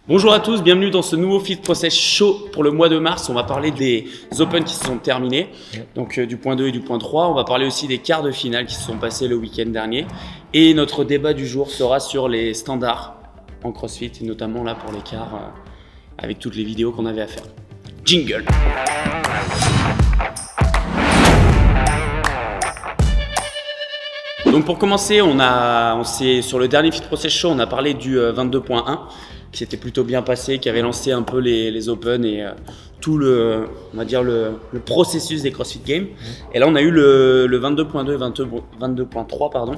Bonjour à tous, bienvenue dans ce nouveau Fit Process Show pour le mois de mars. On va parler des Open qui se sont terminés, donc du point 2 et du point 3. On va parler aussi des quarts de finale qui se sont passés le week-end dernier. Et notre débat du jour sera sur les standards en CrossFit, et notamment là pour les quarts avec toutes les vidéos qu'on avait à faire. Jingle! Donc pour commencer, on s'est sur le dernier Fit Process Show, on a parlé du 22.1 qui s'était plutôt bien passé, qui avait lancé un peu les Open et tout le processus des CrossFit Games. Et là, on a eu le 22.2 et 22.3 pardon.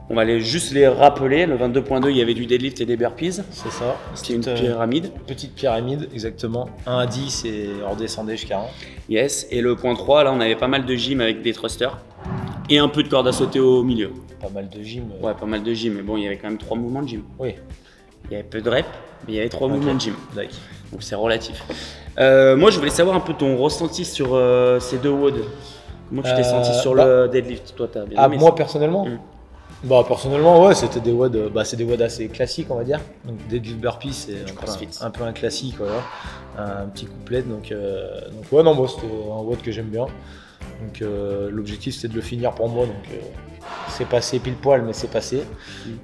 On va juste les rappeler. Le 22.2, il y avait du deadlift et des burpees. C'est ça. C'était une pyramide. Petite pyramide, exactement. 1 à 10 et on redescendait jusqu'à 1. Yes. Et le point 3, là, on avait pas mal de gym avec des thrusters et un peu de corde à sauter au milieu. Pas mal de gym. Ouais, pas mal de gym. Mais bon, il y avait quand même 3 mouvements de gym. Oui. Il y avait peu de reps, mais il y avait 3 mouvements de gym. D'accord. Donc c'est relatif. Moi, je voulais savoir un peu ton ressenti sur ces deux WOD. Comment tu t'es senti sur le deadlift? Toi, t'as bien aimé moi ça? personnellement personnellement, ouais, c'était des WOD, c'est des WOD assez classiques, on va dire. Donc deadlift burpee, c'est un peu un classique, voilà. Un petit couplet, donc ouais, non, moi c'était un WOD que j'aime bien. Donc l'objectif c'était de le finir pour moi, donc c'est passé pile poil, mais c'est passé.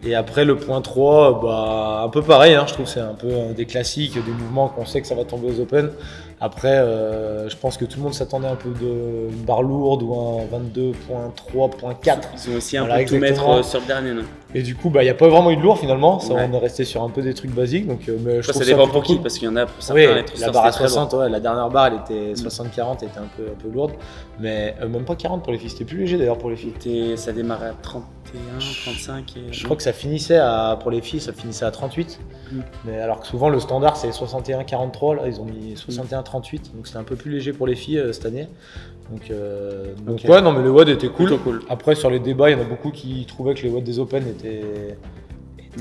Et après le point 3, un peu pareil, hein, je trouve que c'est un peu des classiques, des mouvements qu'on sait que ça va tomber aux Open. Après, je pense que tout le monde s'attendait un peu d'une barre lourde ou un 22.3.4. Ils ont aussi un peu tout mettre sur le dernier, non? Et du coup, il n'y a pas vraiment eu de lourd finalement. Ça, ouais. On est resté sur un peu des trucs basiques. Donc, mais je trouve ça dépend pour qui, parce qu'il y en a pour certains. La barre à 60, ouais, la dernière barre, elle était 60-40, elle était un peu lourde. Mais même pas 40 pour les filles, c'était plus léger d'ailleurs pour les filles. Ça démarrait à 31, 35. Je crois que ça finissait pour les filles, ça finissait à 38. Mais alors que souvent le standard c'est 61-43, là ils ont mis 61-38. Donc c'est un peu plus léger pour les filles cette année. Donc okay. Ouais, non mais les WOD étaient cool. Après sur les débats, il y en a beaucoup qui trouvaient que les WOD des Open étaient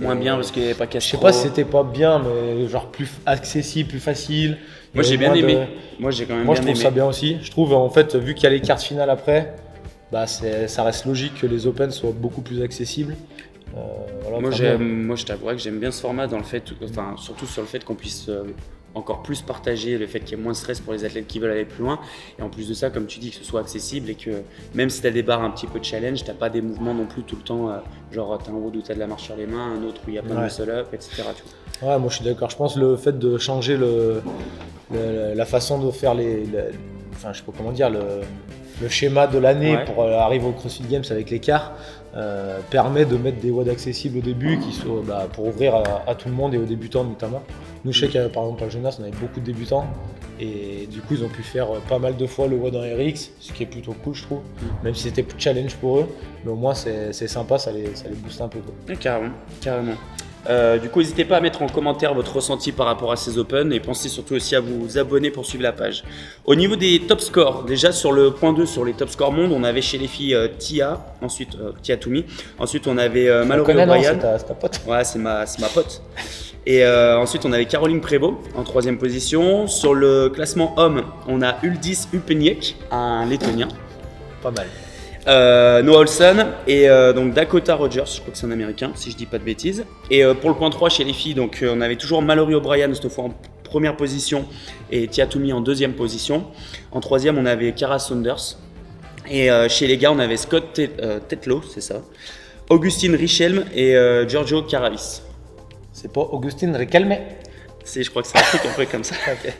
moins bien parce qu'il n'y avait pas casse. Je sais pas si c'était pas bien, mais genre plus accessible, plus facile. Moi j'ai bien aimé. Moi j'ai quand même bien aimé. Moi je trouve ça bien aussi. Je trouve en fait vu qu'il y a les quarts finales après, ça reste logique que les Open soient beaucoup plus accessibles. Voilà, moi je t'avouerais que j'aime bien ce format dans le fait, surtout sur le fait qu'on puisse encore plus partager le fait qu'il y ait moins de stress pour les athlètes qui veulent aller plus loin. Et en plus de ça, comme tu dis, que ce soit accessible et que même si tu as des barres un petit peu de challenge, tu n'as pas des mouvements non plus tout le temps, genre tu as un WOD où tu as de la marche sur les mains, un autre où il y a plein de muscle-up, etc. Tu vois. Ouais, moi je suis d'accord. Je pense le fait de changer la façon de faire je sais pas comment dire, le schéma de l'année pour arriver au CrossFit Games avec les quarts permet de mettre des WOD accessibles au début qui soient pour ouvrir à tout le monde et aux débutants notamment. Nous je sais qu'à par exemple à Jeunesse on avait beaucoup de débutants et du coup ils ont pu faire pas mal de fois le WOD en RX, ce qui est plutôt cool je trouve, même si c'était challenge pour eux, mais au moins c'est sympa, ça les booste un peu quoi. Carrément. Du coup, n'hésitez pas à mettre en commentaire votre ressenti par rapport à ces Open et pensez surtout aussi à vous abonner pour suivre la page. Au niveau des top scores, déjà sur le point 2, sur les top scores monde, on avait chez les filles Tia, ensuite Tia Toumi, ensuite on avait Mallory O'Brien. C'est ta pote. Ouais, c'est ma pote. Et ensuite on avait Caroline Prévost en 3e position. Sur le classement homme, on a Uldis Upeniek, un lettonien. Pas mal. Noah Olson et donc Dakota Rogers, je crois que c'est un américain si je dis pas de bêtises. Et pour le point 3 chez les filles, donc on avait toujours Mallory O'Brien cette fois en première position et Tia Toumi en 2e position. En 3e on avait Kara Saunders et chez les gars on avait Scott Tetlow, c'est ça, Augustine Richelme et Giorgio Caravis. C'est pas Augustine Richelme? Je crois que c'est un truc un peu comme ça. Okay.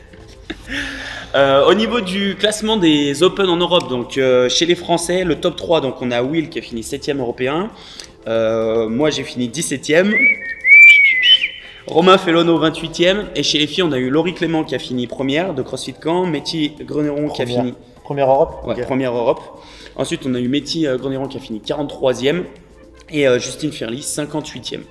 Au niveau du classement des Open en Europe, donc chez les Français, le top 3, donc on a Will qui a fini 7e européen, moi j'ai fini 17e, Romain Fellono 28e, et chez les filles on a eu Laurie Clément qui a fini première de CrossFit Caen, Métis Greneron qui a fini... Première Europe? Ouais, okay. Première Europe. Ensuite on a eu Métis Greneron qui a fini 43e, et Justine Firly 58e.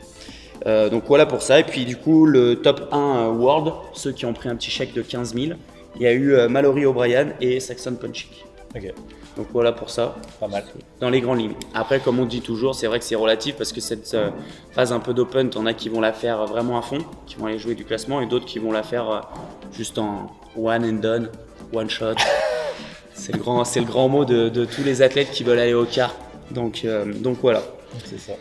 Donc voilà pour ça, et puis du coup le top 1 World, ceux qui ont pris un petit chèque de 15 000, il y a eu Mallory O'Brien et Saxon Ponchik. Okay. Donc voilà pour ça, pas mal. Dans les grandes lignes. Après, comme on dit toujours, c'est vrai que c'est relatif parce que cette phase un peu d'open, t'en as qui vont la faire vraiment à fond, qui vont aller jouer du classement, et d'autres qui vont la faire juste en one and done, one shot. C'est le grand mot de tous les athlètes qui veulent aller au quart. Donc voilà. C'est ça.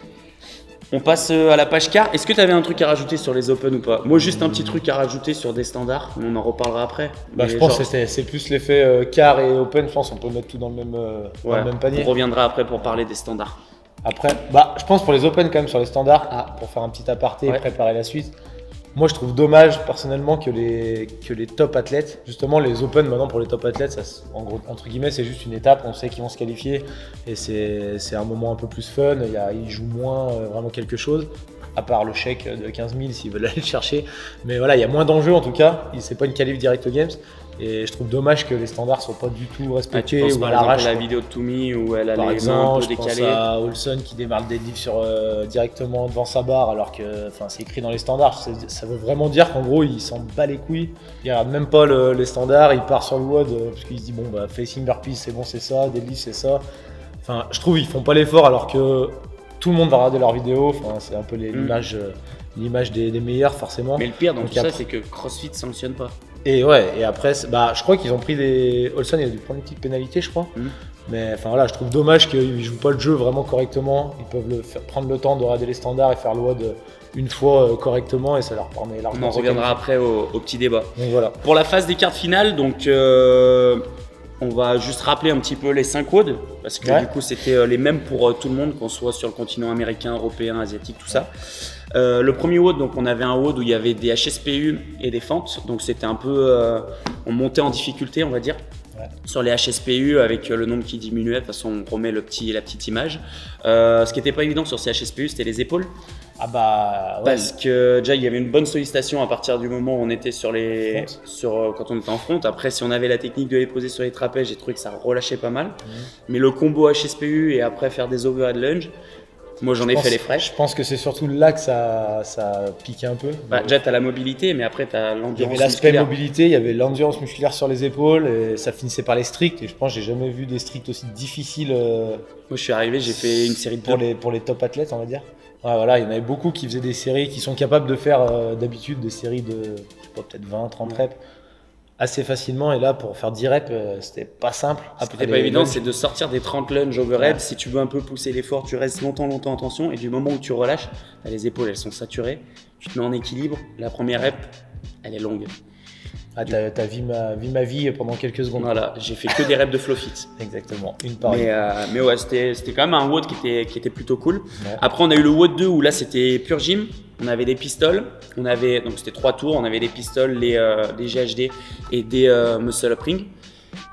On passe à la page car. Est-ce que tu avais un truc à rajouter sur les Open ou pas? Moi, juste un petit truc à rajouter sur des standards. On en reparlera après. Je pense que c'est plus l'effet car et Open. Je pense qu'on peut mettre tout dans le même panier. On reviendra après pour parler des standards. Après, je pense pour les Open quand même sur les standards, pour faire un petit aparté et préparer la suite. Moi, je trouve dommage personnellement que les top athlètes, justement les Open maintenant pour les top athlètes, ça, en gros, entre guillemets, c'est juste une étape, on sait qu'ils vont se qualifier et c'est un moment un peu plus fun, ils jouent moins vraiment quelque chose, à part le chèque de 15 000 s'ils veulent aller le chercher. Mais voilà, il y a moins d'enjeux en tout cas, c'est pas une qualif direct aux Games. Et je trouve dommage que les standards soient pas du tout respectés. Tu penses par exemple à la vidéo de Toumi où elle a les mains un peu décalées. Je pense à Olson qui démarre le deadlift directement devant sa barre alors que c'est écrit dans les standards. Ça veut vraiment dire qu'en gros il s'en bat les couilles. Il regarde même pas les standards, il part sur le WOD parce qu'il se dit facing burpees c'est bon, c'est ça, deadlift c'est ça. Enfin, je trouve ils font pas l'effort alors que tout le monde va regarder leurs vidéos. C'est un peu l'image des meilleurs forcément. Mais le pire dans tout ça, c'est que CrossFit sanctionne pas. Et après, je crois qu'ils ont pris Olson, il a dû prendre une petite pénalité, je crois. Mais je trouve dommage qu'ils jouent pas le jeu vraiment correctement. Ils peuvent prendre le temps de regarder les standards et faire le WOD une fois correctement et ça leur permet largement. On en reviendra après au petit débat. Donc voilà. Pour la phase des quarts finales, donc on va juste rappeler un petit peu les 5 WOD parce que du coup c'était les mêmes pour tout le monde, qu'on soit sur le continent américain, européen, asiatique, tout ça. Le premier WOD, donc on avait un WOD où il y avait des HSPU et des fentes, donc c'était un peu, on montait en difficulté, on va dire. Sur les HSPU avec le nombre qui diminuait, de toute façon on remet la petite image. Ce qui n'était pas évident sur ces HSPU, c'était les épaules. Parce que déjà il y avait une bonne sollicitation à partir du moment où on était quand on était en front. Après, si on avait la technique de les poser sur les trapèzes, j'ai trouvé que ça relâchait pas mal. Mais le combo HSPU et après faire des overhead lunge, moi j'en ai fait les frais. Je pense que c'est surtout là que ça piquait un peu. Déjà tu as la mobilité, mais après tu as l'endurance musculaire. Il y avait l'aspect mobilité, il y avait l'endurance musculaire sur les épaules et ça finissait par les stricts. Et je pense que j'ai jamais vu des stricts aussi difficiles. Moi je suis arrivé, j'ai fait une série de pour les top athlètes, on va dire. Il y en avait beaucoup qui faisaient des séries, qui sont capables de faire d'habitude des séries de peut-être 20-30 reps assez facilement, et là pour faire 10 reps c'était pas simple. C'était pas évident, c'est de sortir des 30 lunges overhead. Si tu veux un peu pousser l'effort, tu restes longtemps en tension, et du moment où tu relâches, les épaules elles sont saturées, tu te mets en équilibre, la première rep elle est longue. T'as vu ma vie pendant quelques secondes. Voilà, j'ai fait que des reps de flow fit. Exactement, une pareille. Mais ouais, c'était quand même un WOD qui était plutôt cool. Ouais. Après, on a eu le WOD 2 où là c'était pure gym. On avait des pistoles, donc c'était 3 tours. On avait des pistoles, les GHD et des muscle up ring.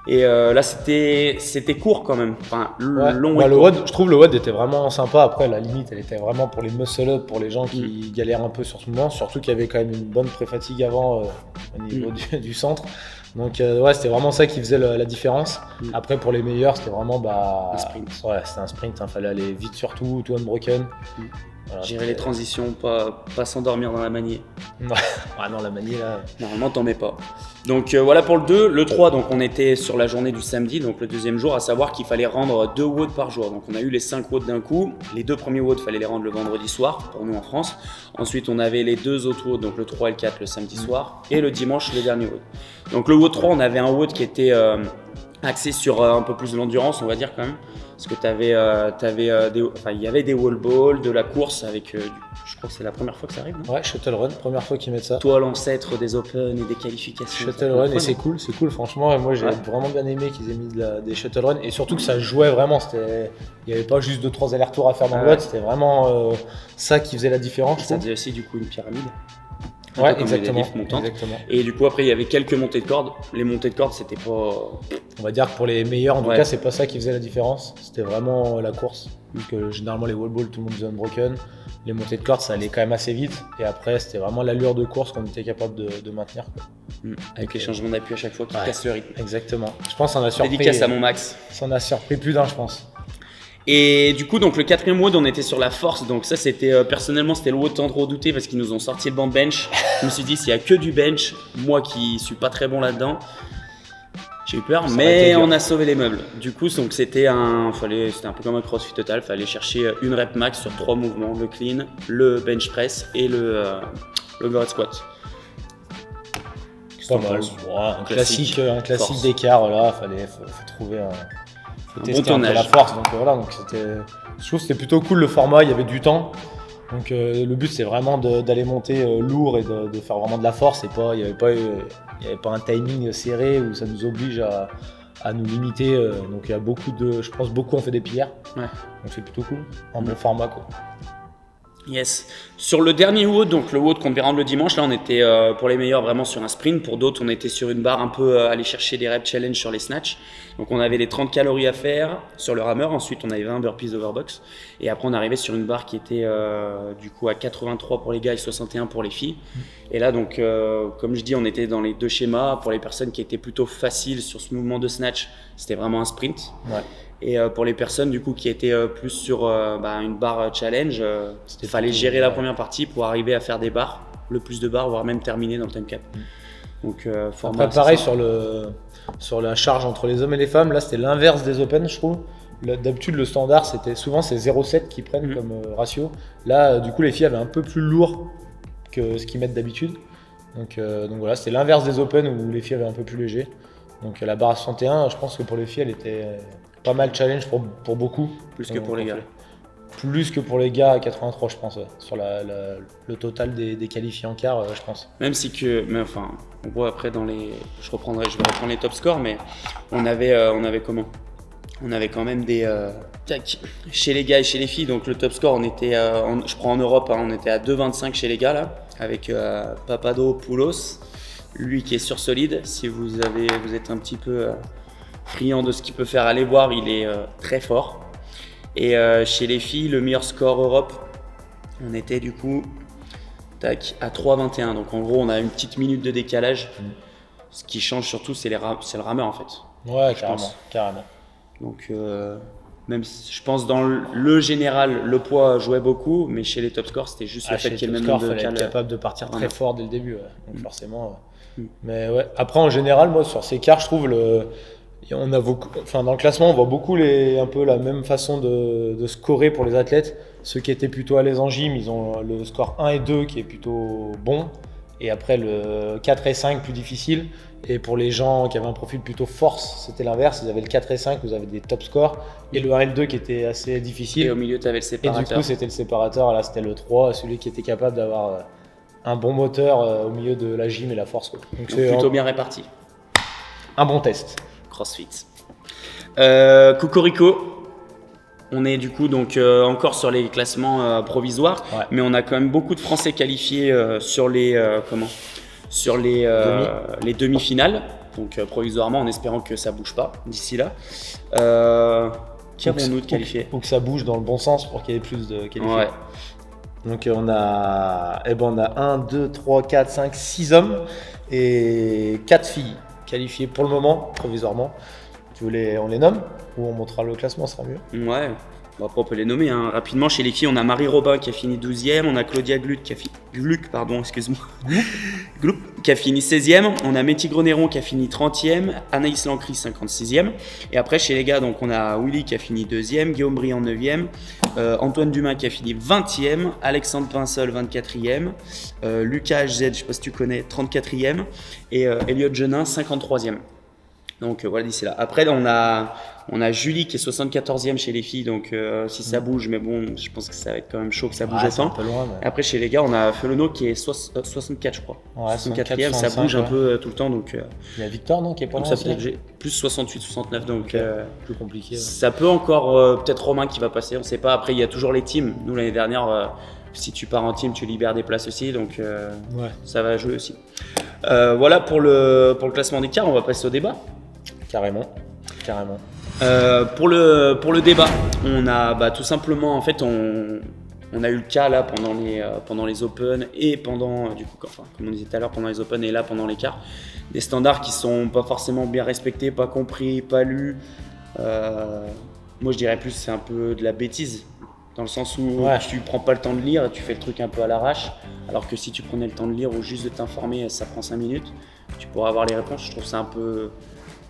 Et là c'était court quand même, long. Le WOD, je trouve le WOD était vraiment sympa. Après la limite elle était vraiment pour les muscle up, pour les gens qui galèrent un peu sur ce moment, surtout qu'il y avait quand même une bonne pré-fatigue avant au niveau du centre. Donc c'était vraiment ça qui faisait la différence. Après pour les meilleurs c'était vraiment un sprint. Ouais, c'était un sprint, fallait aller vite surtout, tout unbroken. Voilà, gérer les transitions, pas s'endormir dans la maniée. Non, la maniée là. Normalement, t'en mets pas. Donc voilà pour le 2. Le 3, donc on était sur la journée du samedi, donc le deuxième jour, à savoir qu'il fallait rendre 2 WOD par jour. Donc on a eu les 5 WOD d'un coup. Les 2 premiers WOD, fallait les rendre le vendredi soir pour nous en France. Ensuite, on avait les 2 autres WOD, donc le 3 et le 4 le samedi soir. Et le dimanche, le dernier WOD. Donc le WOD 3, on avait un WOD qui était axé sur un peu plus de l'endurance, on va dire quand même. Parce que il y avait des wall balls, de la course avec, je crois que c'est la première fois que ça arrive, non ? Ouais, shuttle run, première fois qu'ils mettent ça. Toi, l'ancêtre des Open et des qualifications. Shuttle run, et c'est cool franchement. Et moi, j'ai vraiment bien aimé qu'ils aient mis des shuttle run et surtout que ça jouait vraiment. Il n'y avait pas juste 2-3 allers-retours à faire dans le WOD, c'était vraiment ça qui faisait la différence. Ça faisait aussi du coup une pyramide. Ouais, exactement. Et du coup, après, il y avait quelques montées de cordes. Les montées de cordes, c'était pas. On va dire que pour les meilleurs, en tout cas, c'est pas ça qui faisait la différence. C'était vraiment la course. Donc, généralement, les wall balls, tout le monde faisait unbroken. Les montées de cordes, ça allait quand même assez vite. Et après, c'était vraiment l'allure de course qu'on était capable de maintenir. Avec les changements d'appui à chaque fois qui cassent le rythme. Exactement. Je pense qu'on a surpris. Dédicace à mon Max. Ça en a surpris plus d'un, je pense. Et du coup, donc le 4e WOD, on était sur la force. Donc ça, c'était personnellement, c'était le WOD tant de redouté parce qu'ils nous ont sorti le banc de bench. Je me suis dit, s'il y a que du bench, moi qui suis pas très bon là-dedans, j'ai eu peur, mais on a sauvé les meubles. Du coup, donc c'était un peu comme un CrossFit Total. Fallait chercher une rep max sur 3 mouvements, le clean, le bench press et le overhead squat. Pas mal. Un classique d'écart. Là, faut trouver faut tester un peu la force. Donc voilà, je trouve que c'était plutôt cool le format. Il y avait du temps. Donc le but c'est vraiment d'aller monter lourd et de faire vraiment de la force, et il n'y avait pas un timing serré où ça nous oblige à nous limiter. Donc il y a je pense beaucoup ont fait des pierres, donc c'est plutôt cool, un bon format quoi. Yes. Sur le dernier WOD, donc le WOD qu'on devait rendre le dimanche, là on était pour les meilleurs vraiment sur un sprint. Pour d'autres, on était sur une barre un peu aller chercher des reps challenge sur les snatch. Donc on avait les 30 calories à faire sur le rameur. Ensuite, on avait 20 burpees overbox. Et après, on arrivait sur une barre qui était du coup à 83 pour les gars et 61 pour les filles. Et là, donc, comme je dis, on était dans les deux schémas. Pour les personnes qui étaient plutôt faciles sur ce mouvement de snatch, c'était vraiment un sprint. Ouais. Et pour les personnes du coup qui étaient plus sur une barre challenge, il fallait gérer la première partie pour arriver à faire des barres, le plus de barres, voire même terminer dans le time cap. Donc format. Après, pareil sur la charge entre les hommes et les femmes, là c'était l'inverse des open, je trouve. D'habitude le standard c'est 0,7 qu'ils prennent comme ratio. Là du coup les filles avaient un peu plus lourd que ce qu'ils mettent d'habitude. Donc voilà, c'était l'inverse des open où les filles avaient un peu plus léger. Donc la barre à 61, je pense que pour les filles elle était pas mal challenge pour beaucoup. Plus que pour les gars. Plus que pour les gars à 83, je pense, sur le total des qualifiés en quart, je pense. Même si on voit après je vais reprendre les top scores, mais on avait comment? On avait quand même des chez les gars et chez les filles. Donc le top score, on était, je prends en Europe, on était à 2,25 chez les gars là, avec Papadopoulos, lui qui est sur solide. Si vous êtes un petit peu friand de ce qu'il peut faire, aller voir, il est très fort. Et chez les filles, le meilleur score Europe, on était du coup à 3,21. Donc en gros, on a une petite minute de décalage. Ce qui change surtout, c'est le rameur en fait. Ouais, carrément. Donc même si, je pense dans le général, le poids jouait beaucoup, mais chez les top scores, c'était juste le fait qu'il y ait le même nombre de cales. Il fallait être capable de partir très fort dès le début. Ouais. Donc forcément. Mais ouais. Après, en général, moi, sur ces quarts, je trouve on a dans le classement, on voit beaucoup un peu la même façon de scorer pour les athlètes. Ceux qui étaient plutôt à l'aise en gym, ils ont le score 1 et 2 qui est plutôt bon. Et après, le 4 et 5 plus difficile. Et pour les gens qui avaient un profil plutôt force, c'était l'inverse. Ils avaient le 4 et 5, vous avez des top scores. Et le 1 et le 2 qui était assez difficile. Et au milieu, tu avais le séparateur. Et du coup, c'était le séparateur. Là, c'était le 3, celui qui était capable d'avoir un bon moteur au milieu de la gym et la force. Donc c'est plutôt bien réparti. Un bon test. CrossFit. Cocorico. On est du coup donc encore sur les classements provisoires, mais on a quand même beaucoup de Français qualifiés sur les demi-finales. Donc provisoirement, en espérant que ça bouge pas d'ici là. Qui avons-nous de qualifiés ? Faut que ça bouge dans le bon sens pour qu'il y ait plus de qualifiés. Ouais. Donc on a 1, 2, 3, 4, 5, 6 hommes et 4 filles qualifiées pour le moment, provisoirement. On les nomme ou on montrera le classement, ça sera mieux. Ouais, bon, après on peut les nommer rapidement. Chez les filles, on a Marie Robin qui a fini 12e, on a Claudia Gluck qui a fini 16e, on a Métis Grenéron qui a fini 30e, Anaïs Lancry 56e. Et après chez les gars, donc on a Willy qui a fini 2e, Guillaume Briand 9e, Antoine Dumas qui a fini 20e, Alexandre Pinsol 24e, Lucas HZ, je sais pas si tu connais, 34e et Elliot Genin 53e. Donc voilà, d'ici là. Après, on a Julie qui est 74e chez les filles, donc si ça bouge, mais bon, je pense que ça va être quand même chaud que ça bouge autant. Mais... Après, chez les gars, on a Felono qui est 64, je crois. Ouais, 64e, ça bouge un peu tout le temps. Donc, il y a Victor, non, qui est pas loin aussi. Plus 68, 69, donc plus compliqué. Ouais. Ça peut encore, peut-être Romain qui va passer, on sait pas. Après, il y a toujours les teams. Nous, l'année dernière, si tu pars en team, tu libères des places aussi, donc ça va jouer aussi. Voilà pour le classement des quarts, on va passer au débat. Carrément. Pour le débat, on a tout simplement, en fait, on a eu le cas là pendant les Open et pendant, du coup, comme on disait tout à l'heure, pendant les Open et là pendant les quarts, des standards qui sont pas forcément bien respectés, pas compris, pas lus. Moi, je dirais plus c'est un peu de la bêtise, dans le sens où tu prends pas le temps de lire et tu fais le truc un peu à l'arrache, alors que si tu prenais le temps de lire ou juste de t'informer, ça prend 5 minutes, tu pourras avoir les réponses. Je trouve ça un peu...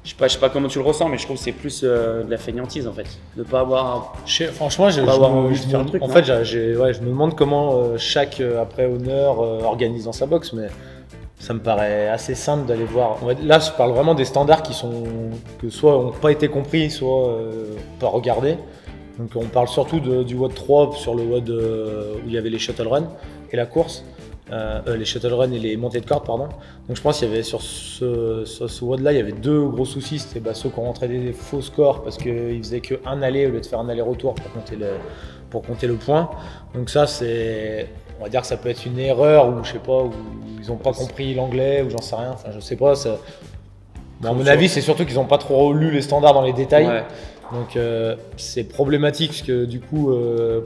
Je sais pas comment tu le ressens, mais je trouve que c'est plus de la fainéantise en fait, de pas avoir. Franchement, je me demande comment chaque après honneur organise dans sa boxe, mais ça me paraît assez simple d'aller voir. Là, je parle vraiment des standards que soit n'ont pas été compris, soit pas regardés. Donc on parle surtout du WOD 3 sur le WOD où il y avait les shuttle runs et la course. Les shuttle runs et les montées de corde, pardon. Donc je pense qu'il y avait sur ce WOD-là, il y avait 2 gros soucis. C'était ceux qui ont rentré des faux scores parce qu'ils faisaient qu'un aller au lieu de faire un aller-retour pour compter le point. Donc ça, on va dire que ça peut être une erreur ou je sais pas, ou ils n'ont pas compris l'anglais ou j'en sais rien. Enfin, je sais pas. Mais à mon avis, c'est surtout qu'ils n'ont pas trop lu les standards dans les détails. Ouais. Donc c'est problématique parce que du coup,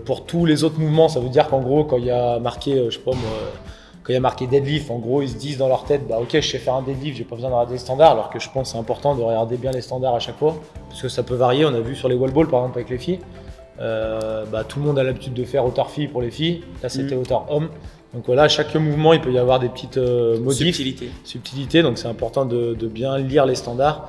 pour tous les autres mouvements, ça veut dire qu'en gros, quand il y a marqué, je sais pas moi, quand il y a marqué deadlift, en gros, ils se disent dans leur tête, bah ok, je sais faire un deadlift, j'ai pas besoin de regarder les standards, alors que je pense que c'est important de regarder bien les standards à chaque fois, parce que ça peut varier. On a vu sur les wall balls par exemple avec les filles, tout le monde a l'habitude de faire hauteur fille pour les filles, là c'était hauteur homme. Donc voilà, chaque mouvement, il peut y avoir des petites modifs, subtilités, donc c'est important de bien lire les standards.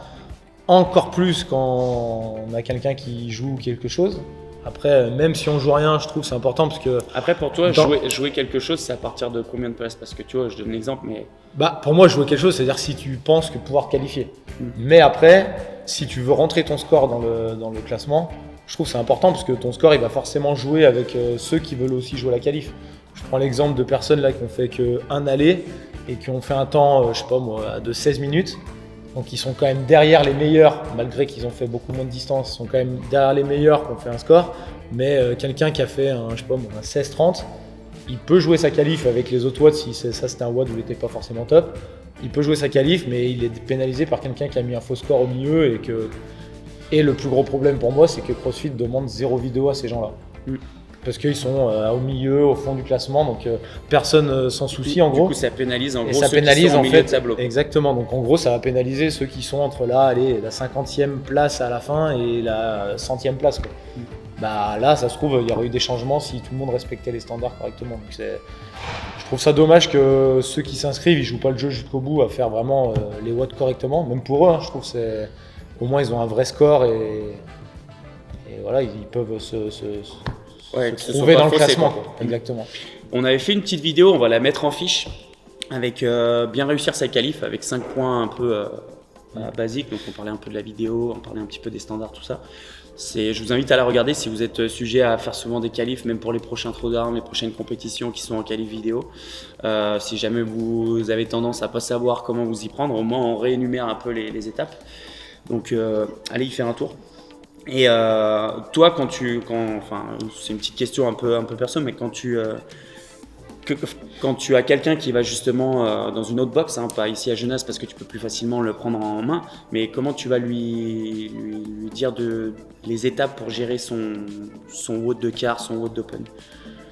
Encore plus quand on a quelqu'un qui joue quelque chose. Après, même si on joue rien, je trouve que c'est important parce que... Après, pour toi, jouer quelque chose, c'est à partir de combien de places? Parce que tu vois, je donne l'exemple, mais... Pour moi, jouer quelque chose, c'est-à-dire si tu penses que pouvoir qualifier. Mais après, si tu veux rentrer ton score dans le classement, je trouve que c'est important parce que ton score, il va forcément jouer avec ceux qui veulent aussi jouer la qualif. Je prends l'exemple de personnes là qui ont fait qu'un aller et qui ont fait un temps, je sais pas moi, de 16 minutes. Donc ils sont quand même derrière les meilleurs, malgré qu'ils ont fait beaucoup moins de distance, ils sont quand même derrière les meilleurs qui ont fait un score. Mais quelqu'un qui a fait un 16-30, il peut jouer sa qualif avec les autres WOD, si ça c'était un WOD où il n'était pas forcément top. Il peut jouer sa qualif, mais il est pénalisé par quelqu'un qui a mis un faux score au milieu. Et le plus gros problème pour moi, c'est que CrossFit demande 0 vidéo à ces gens-là. Parce qu'ils sont au milieu, au fond du classement, donc personne s'en soucie en gros. Du coup, ça pénalise en gros ça ceux pénalise, qui sont en au milieu fait, de tableau. Exactement, donc en gros, ça va pénaliser ceux qui sont entre la 50e place à la fin et la 100e place, quoi. Là, ça se trouve, il y aurait eu des changements si tout le monde respectait les standards correctement. Donc je trouve ça dommage que ceux qui s'inscrivent, ils jouent pas le jeu jusqu'au bout à faire vraiment les watts correctement. Même pour eux, je trouve que au moins ils ont un vrai score et voilà, ils peuvent se trouver dans le classement. Exactement. On avait fait une petite vidéo, on va la mettre en fiche avec bien réussir sa qualif avec 5 points un peu basiques. Donc on parlait un peu de la vidéo, on parlait un petit peu des standards, tout ça. Je vous invite à la regarder si vous êtes sujet à faire souvent des qualifs, même pour les prochains throwdowns, les prochaines compétitions qui sont en qualif vidéo. Si jamais vous avez tendance à pas savoir comment vous y prendre, au moins on réénumère un peu les étapes. Donc allez y faire un tour. Et toi, c'est une petite question un peu perso, mais quand tu as quelqu'un qui va justement dans une autre box, pas ici à Genasse parce que tu peux plus facilement le prendre en main, mais comment tu vas lui dire les étapes pour gérer son WOD de quart, son WOD d'open?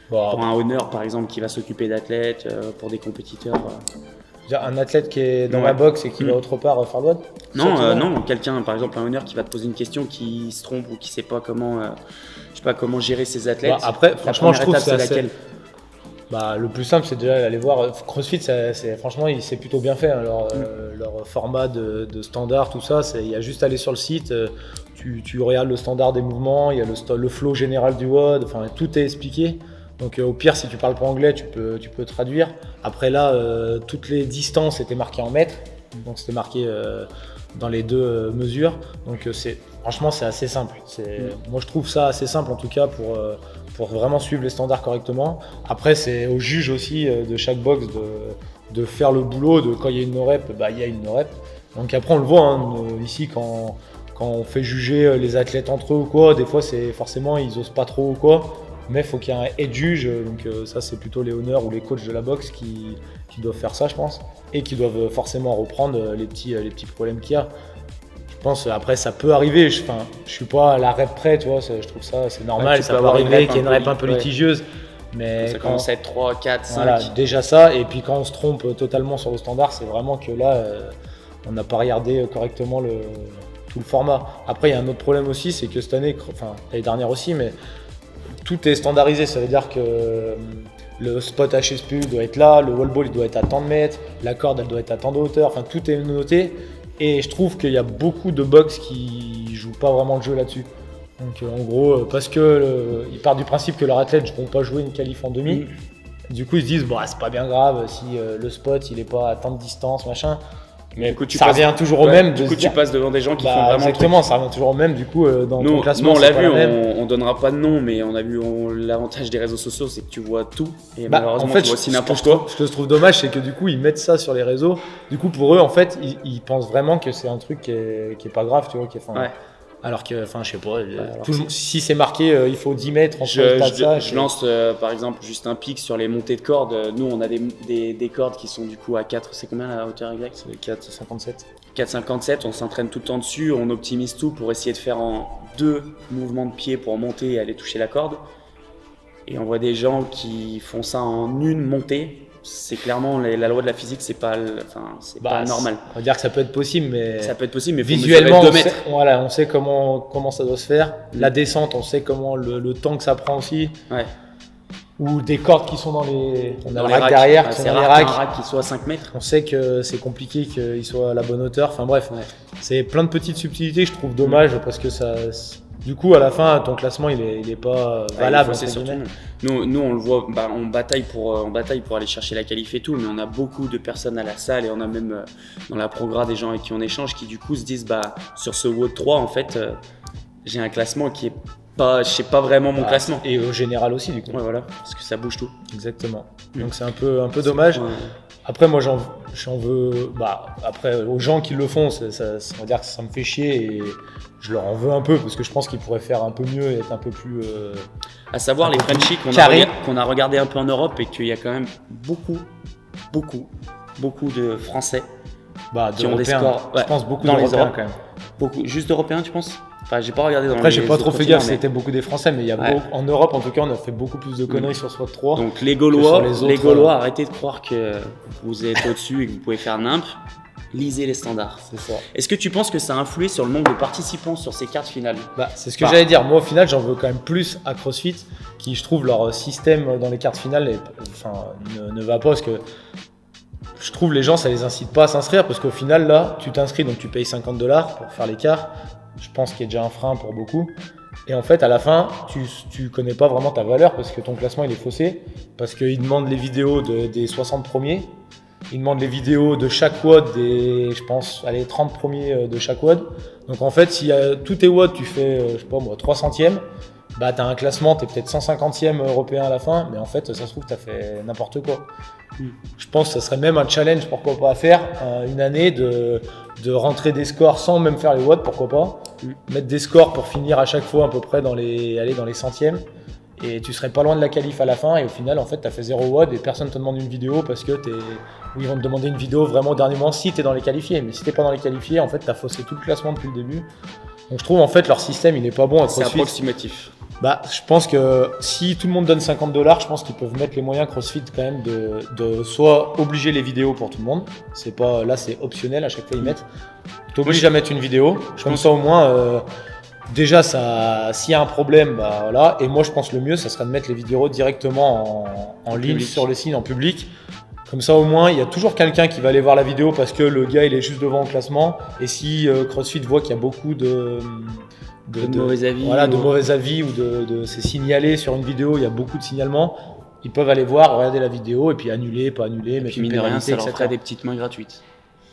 Pour un honneur par exemple qui va s'occuper d'athlètes, pour des compétiteurs. Un athlète qui est dans la box et qui va autre part faire le WOD? Non, quelqu'un, par exemple un honneur qui va te poser une question, qui se trompe ou qui sait pas comment, comment gérer ses athlètes. Après, franchement, je trouve que c'est laquelle. Le plus simple, c'est déjà d'aller voir. CrossFit, franchement, c'est plutôt bien fait. Hein, leur format de standard, tout ça, il y a juste à aller sur le site. Tu regardes le standard des mouvements, il y a le flow général du WOD. Enfin, tout est expliqué. Donc au pire, si tu parles pas anglais, tu peux traduire. Après là, toutes les distances étaient marquées en mètres, donc c'était marqué dans les deux mesures. Donc franchement, c'est assez simple. Moi, je trouve ça assez simple en tout cas pour vraiment suivre les standards correctement. Après, c'est au juge aussi de chaque box de faire le boulot. Quand il y a une no-rep, il y a une no-rep. Donc après, on le voit ici quand on fait juger les athlètes entre eux ou quoi. Des fois, c'est forcément ils osent pas trop ou quoi. Mais il faut qu'il y ait un head juge, donc ça c'est plutôt les owners ou les coachs de la boxe qui doivent faire ça, je pense, et qui doivent forcément reprendre les petits problèmes qu'il y a. Je pense après ça peut arriver, je suis pas à la rep près, tu vois, je trouve ça c'est normal, ça peut arriver qu'il y ait une rep un peu litigieuse. Mais ça commence à être 3, 4, 5. Voilà, déjà ça, et puis quand on se trompe totalement sur le standard, c'est vraiment que là on n'a pas regardé correctement tout le format. Après il y a un autre problème aussi, c'est que cette année, l'année dernière aussi, mais tout est standardisé, ça veut dire que le spot HSPU doit être là, le wall ball il doit être à tant de mètres, la corde elle doit être à tant de hauteur, tout est noté. Et je trouve qu'il y a beaucoup de box qui jouent pas vraiment le jeu là-dessus. Donc en gros, parce que ils partent du principe que leurs athlètes ne vont pas jouer une qualif en demi, du coup ils se disent c'est pas bien grave si le spot il est pas à tant de distance, machin. Mais ça revient toujours au même. Du coup, tu passes devant des gens qui font vraiment exactement, ça revient toujours au même. Du coup, dans ton classement, on l'a vu, on donnera pas de nom, mais on a vu l'avantage des réseaux sociaux, c'est que tu vois tout. Et malheureusement, tu vois aussi n'importe quoi. Ce que je trouve dommage, c'est que du coup, ils mettent ça sur les réseaux. Du coup, pour eux, en fait, ils pensent vraiment que c'est un truc qui est pas grave, tu vois. Alors que, enfin, je sais pas, si c'est marqué, il faut 10 mètres entre je lance par exemple juste un pic sur les montées de cordes. Nous, on a des cordes qui sont du coup à 4, c'est combien la hauteur exacte ? C'est 4,57. 4,57, on s'entraîne tout le temps dessus, on optimise tout pour essayer de faire en 2 mouvements de pied pour monter et aller toucher la corde. Et on voit des gens qui font ça en une montée. C'est clairement la loi de la physique, c'est pas normal. On va dire que ça peut être possible, mais visuellement, on sait comment ça doit se faire. La descente, on sait comment le temps que ça prend aussi. Ouais. Ou des cordes qui sont dans les racks derrière, c'est rare qu'un rack qui soit à 5 mètres. On sait que c'est compliqué qu'il soit à la bonne hauteur. Enfin bref, c'est plein de petites subtilités. Je trouve dommage parce que ça. Du coup, à la fin, ton classement, il est pas valable. C'est surtout nous, on le voit, on bataille pour aller chercher la qualif et tout, mais on a beaucoup de personnes à la salle et on a même dans la progra des gens avec qui on échange qui du coup se disent sur ce WOD 3 en fait, j'ai un classement qui est pas, je sais pas vraiment mon classement. Et au général aussi du coup. Ouais, voilà, parce que ça bouge tout. Exactement. Donc c'est un peu dommage. Après, moi, j'en veux. Après, aux gens qui le font, on va dire que ça me fait chier et je leur en veux un peu parce que je pense qu'ils pourraient faire un peu mieux et être un peu plus. À savoir les Frenchies qu'on a regardé un peu en Europe et qu'il y a quand même beaucoup de Français qui ont des scores. Je pense beaucoup d'Européens quand même. Beaucoup, juste d'Européens, tu penses ? Enfin, j'ai pas regardé dans Après, j'ai pas trop fait gaffe, c'était beaucoup des Français, mais il y a en Europe, en tout cas, on a fait beaucoup plus de conneries sur SWOT 3. Donc, les Gaulois, arrêtez de croire que vous êtes au-dessus et que vous pouvez faire nimp. Lisez les standards. C'est ça. Est-ce que tu penses que ça a influé sur le nombre de participants sur ces quarts finales ? C'est ce que j'allais dire. Moi, au final, j'en veux quand même plus à CrossFit, qui, je trouve, leur système dans les quarts finales ne va pas parce que je trouve les gens, ça les incite pas à s'inscrire parce qu'au final, là, tu t'inscris, donc tu payes $50 pour faire les quarts. Je pense qu'il y a déjà un frein pour beaucoup. Et en fait, à la fin, tu connais pas vraiment ta valeur parce que ton classement, il est faussé. Parce qu'ils demandent les vidéos des 60 premiers. Ils demandent les vidéos de chaque WOD des, je pense, 30 premiers de chaque WOD. Donc en fait, si tous tes WOD, tu fais, 300e, tu as un classement, tu es peut-être 150e européen à la fin. Mais en fait, ça se trouve, tu as fait n'importe quoi. Je pense que ça serait même un challenge, pourquoi pas, à faire une année de rentrer des scores sans même faire les WOD, pourquoi pas. Mettre des scores pour finir à chaque fois à peu près dans les centièmes. Et tu serais pas loin de la qualif à la fin. Et au final, en fait, tu as fait 0 WOD et personne te demande une vidéo parce que ils vont te demander une vidéo vraiment au dernier moment si tu es dans les qualifiés. Mais si tu n'es pas dans les qualifiés, en fait, tu as faussé tout le classement depuis le début. Donc je trouve en fait leur système, il n'est pas bon à CrossFit. C'est approximatif. Je pense que si tout le monde donne $50, je pense qu'ils peuvent mettre les moyens CrossFit quand même de soit obliger les vidéos pour tout le monde. C'est pas, là, c'est optionnel, à chaque fois ils mettent. T'obliges à mettre une vidéo. Comme ça au moins, déjà, s'il y a un problème, voilà. Et moi, je pense le mieux, ça serait de mettre les vidéos directement en ligne sur le site, en public. Comme ça, au moins, il y a toujours quelqu'un qui va aller voir la vidéo parce que le gars, il est juste devant au classement. Et si CrossFit voit qu'il y a beaucoup de mauvais avis, de mauvais avis ou c'est signalé sur une vidéo, il y a beaucoup de signalements, ils peuvent aller voir, regarder la vidéo et puis annuler, pas annuler, mettre une pénalité, ça leur ferait des petites mains gratuites.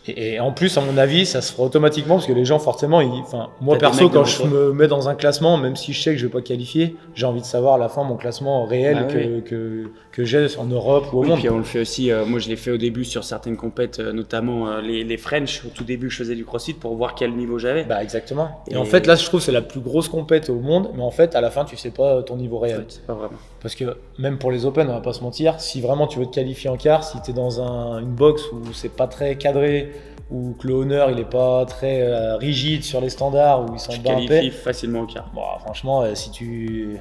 Et en plus, à mon avis, ça se fera automatiquement parce que les gens, forcément, moi perso, quand je me mets dans un classement, même si je sais que je vais pas qualifier, j'ai envie de savoir à la fin mon classement réel que j'ai en Europe ou au monde. Puis on le fait aussi, moi je l'ai fait au début sur certaines compètes, notamment les French. Au tout début, je faisais du CrossFit pour voir quel niveau j'avais. Exactement. Et en fait, là, je trouve que c'est la plus grosse compète au monde, mais en fait, à la fin, tu sais pas ton niveau réel. C'est pas vraiment. Parce que même pour les Open, on va pas se mentir, si vraiment tu veux te qualifier en quart, si tu es dans une box où c'est pas très cadré, ou que le honneur il est pas très rigide sur les standards, où ils sont bien épais. Tu qualifies facilement au quart. Franchement, si tu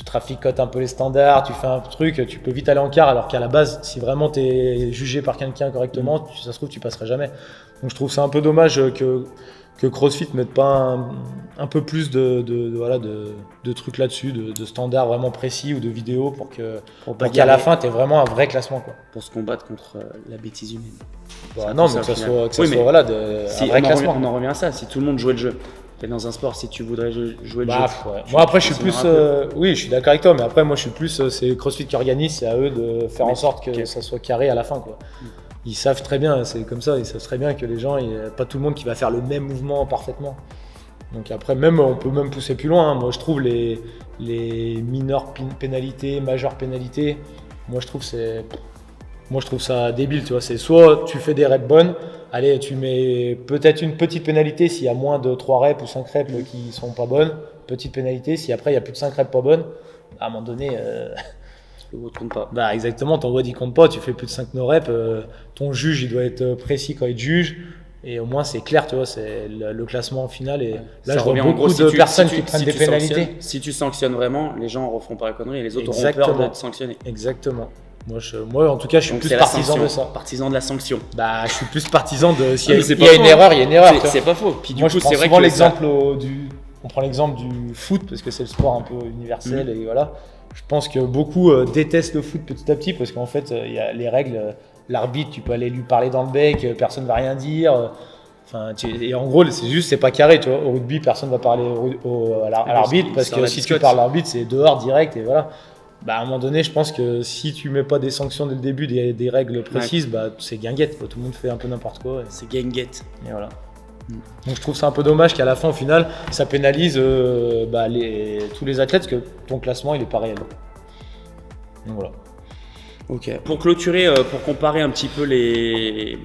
traficotes un peu les standards, tu fais un truc, tu peux vite aller en quart, alors qu'à la base, si vraiment tu es jugé par quelqu'un correctement, ça se trouve, tu passeras jamais. Donc je trouve ça un peu dommage que CrossFit ne mette pas un peu plus de trucs là-dessus, de standards vraiment précis ou de vidéos pour qu'à la fin, tu aies vraiment un vrai classement. Pour se combattre contre la bêtise humaine. Non, mais que ça soit un vrai classement. On en revient à ça, si tout le monde jouait le jeu. T'es dans un sport, si tu voudrais jouer le jeu. Moi après je suis plus, oui je suis d'accord avec toi, mais après moi je suis plus, c'est CrossFit qui organise, c'est à eux de faire en sorte que ça soit carré à la fin. ils savent très bien, c'est comme ça, ils savent très bien que les gens, il n'y a pas tout le monde qui va faire le même mouvement parfaitement. Donc après, on peut même pousser plus loin. Moi, je trouve les mineures pénalités, majeures pénalités, moi, je trouve ça débile, tu vois. C'est soit tu fais des reps bonnes, allez, tu mets peut-être une petite pénalité s'il y a moins de 3 reps ou 5 reps qui sont pas bonnes, petite pénalité. Si après, il y a plus de 5 reps pas bonnes, à un moment donné... Le WOD compte pas. Bah exactement, ton WOD il compte pas, tu fais plus de 5 no-reps, ton juge il doit être précis quand il te juge, et au moins c'est clair, tu vois, c'est le classement final. Et là, je vois beaucoup de personnes qui prennent des pénalités. Si tu sanctionnes vraiment, les gens refont pas la connerie et les autres auront peur d'être sanctionnés. Exactement. Moi, en tout cas, je suis plus partisan de ça. Partisan de la sanction. Bah, je suis plus partisan de. S'il y a une erreur, il y a une erreur. C'est pas faux. Puis, moi, je prends souvent l'exemple on prend l'exemple du foot parce que c'est le sport un peu universel et voilà. Je pense que beaucoup détestent le foot petit à petit parce qu'en fait, il y a les règles. L'arbitre, tu peux aller lui parler dans le bec, personne ne va rien dire. Et en gros, c'est pas carré, tu vois. Au rugby, personne ne va parler à l'arbitre parce que si tu parles à l'arbitre, c'est dehors direct et voilà. Bah, à un moment donné, je pense que si tu mets pas des sanctions dès le début, des règles précises, bah, c'est guinguette, quoi. Tout le monde fait un peu n'importe quoi. C'est guinguette. Et voilà. Donc je trouve ça un peu dommage qu'à la fin, au final, ça pénalise tous les athlètes parce que ton classement, il est pas réel. Donc voilà. Ok. Pour clôturer, pour comparer un petit peu le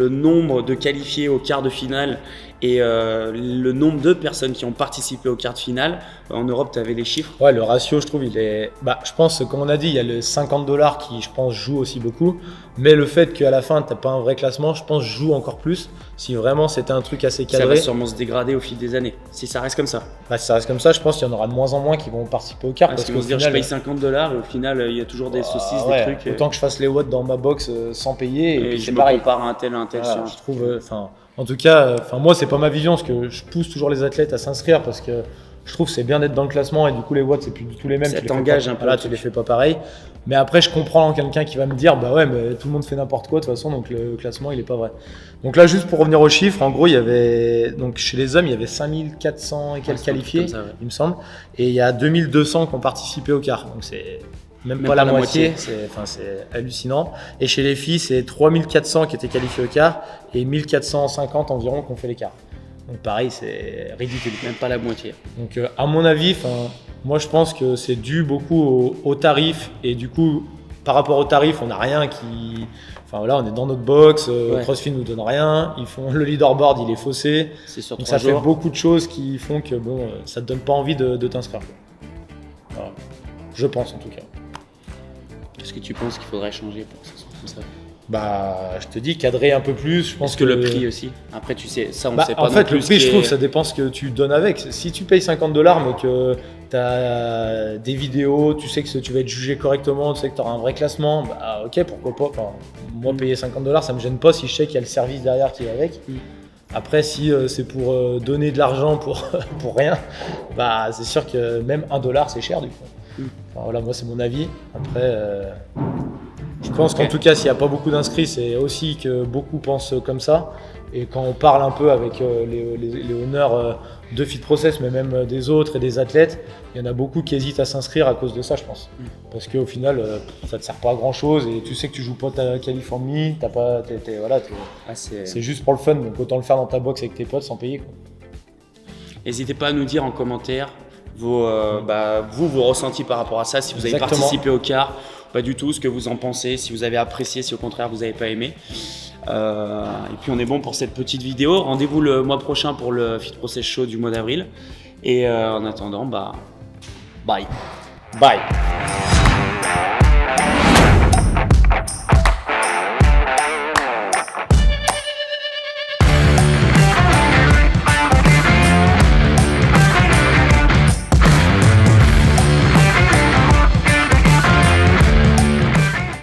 nombre de qualifiés au quart de finale et le nombre de personnes qui ont participé au quart de finale, en Europe, tu avais les chiffres? Ouais, le ratio, je trouve, il est... je pense, comme on a dit, il y a le $50 qui, je pense, joue aussi beaucoup. Mais le fait qu'à la fin, tu n'as pas un vrai classement, je pense, joue encore plus. Si vraiment c'était un truc assez cadré... Ça va sûrement se dégrader au fil des années, si ça reste comme ça. Si ça reste comme ça, je pense qu'il y en aura de moins en moins qui vont participer au quart. Parce que dire, je paye $50 et au final, il y a toujours des saucisses, des trucs... Autant que je fasse les watts dans ma box sans payer. Et puis je me compare à un tel. Je trouve... En tout cas, moi, c'est pas ma vision, parce que je pousse toujours les athlètes à s'inscrire parce que je trouve que c'est bien d'être dans le classement et du coup, les watts, c'est plus du tout les mêmes. Ça t'engage un peu. Là, tu les fais pas pareil. Mais après, je comprends quelqu'un qui va me dire, bah ouais, mais tout le monde fait n'importe quoi de toute façon, donc le classement, il est pas vrai. Donc là, juste pour revenir aux chiffres, en gros, il y avait, donc chez les hommes, il y avait 5400 et quelques qualifiés, il me semble, et il y a 2200 qui ont participé au quart. Donc c'est même pas la moitié. C'est hallucinant. Et chez les filles, c'est 3400 qui étaient qualifiés au quart et 1450 environ qui ont fait l'écart. Donc pareil, c'est ridicule. Même pas la moitié. Donc à mon avis, moi je pense que c'est dû beaucoup au tarif et du coup, par rapport au tarif, on n'a rien qui... Enfin voilà, on est dans notre box, CrossFit nous donne rien, ils font le leaderboard, il est faussé. C'est sur donc 3 ça jours. fait beaucoup de choses qui font que ça te donne pas envie de t'inscrire. Voilà. Je pense en tout cas. Qu'est-ce que tu penses qu'il faudrait changer pour que ça soit comme ça? Je te dis cadrer un peu plus. Je pense que le prix aussi. Après, tu sais, ça on ne sait pas. En fait, le prix, je trouve, ça dépend ce que tu donnes avec. Si tu payes $50, mais que tu as des vidéos, tu sais que tu vas être jugé correctement, tu sais que tu auras un vrai classement, ok, pourquoi pas. Moi, payer $50, ça me gêne pas si je sais qu'il y a le service derrière qui est avec. Après, si c'est pour donner de l'argent pour rien, c'est sûr que même $1, c'est cher du coup. Voilà, moi, c'est mon avis. Après. Je pense qu'en tout cas, s'il n'y a pas beaucoup d'inscrits, c'est aussi que beaucoup pensent comme ça. Et quand on parle un peu avec les honneurs de Fit Process, mais même des autres et des athlètes, il y en a beaucoup qui hésitent à s'inscrire à cause de ça, je pense. Parce qu'au final, ça ne te sert pas à grand chose et tu sais que tu joues pas ta Californie, c'est juste pour le fun, donc autant le faire dans ta box avec tes potes sans payer, quoi. N'hésitez pas à nous dire en commentaire vos ressentis par rapport à ça, si vous avez participé au quart. Pas du tout, ce que vous en pensez, si vous avez apprécié, si au contraire vous n'avez pas aimé. Et puis on est bon pour cette petite vidéo. Rendez-vous le mois prochain pour le Fit Process Show du mois d'avril. Et en attendant, bye. Bye.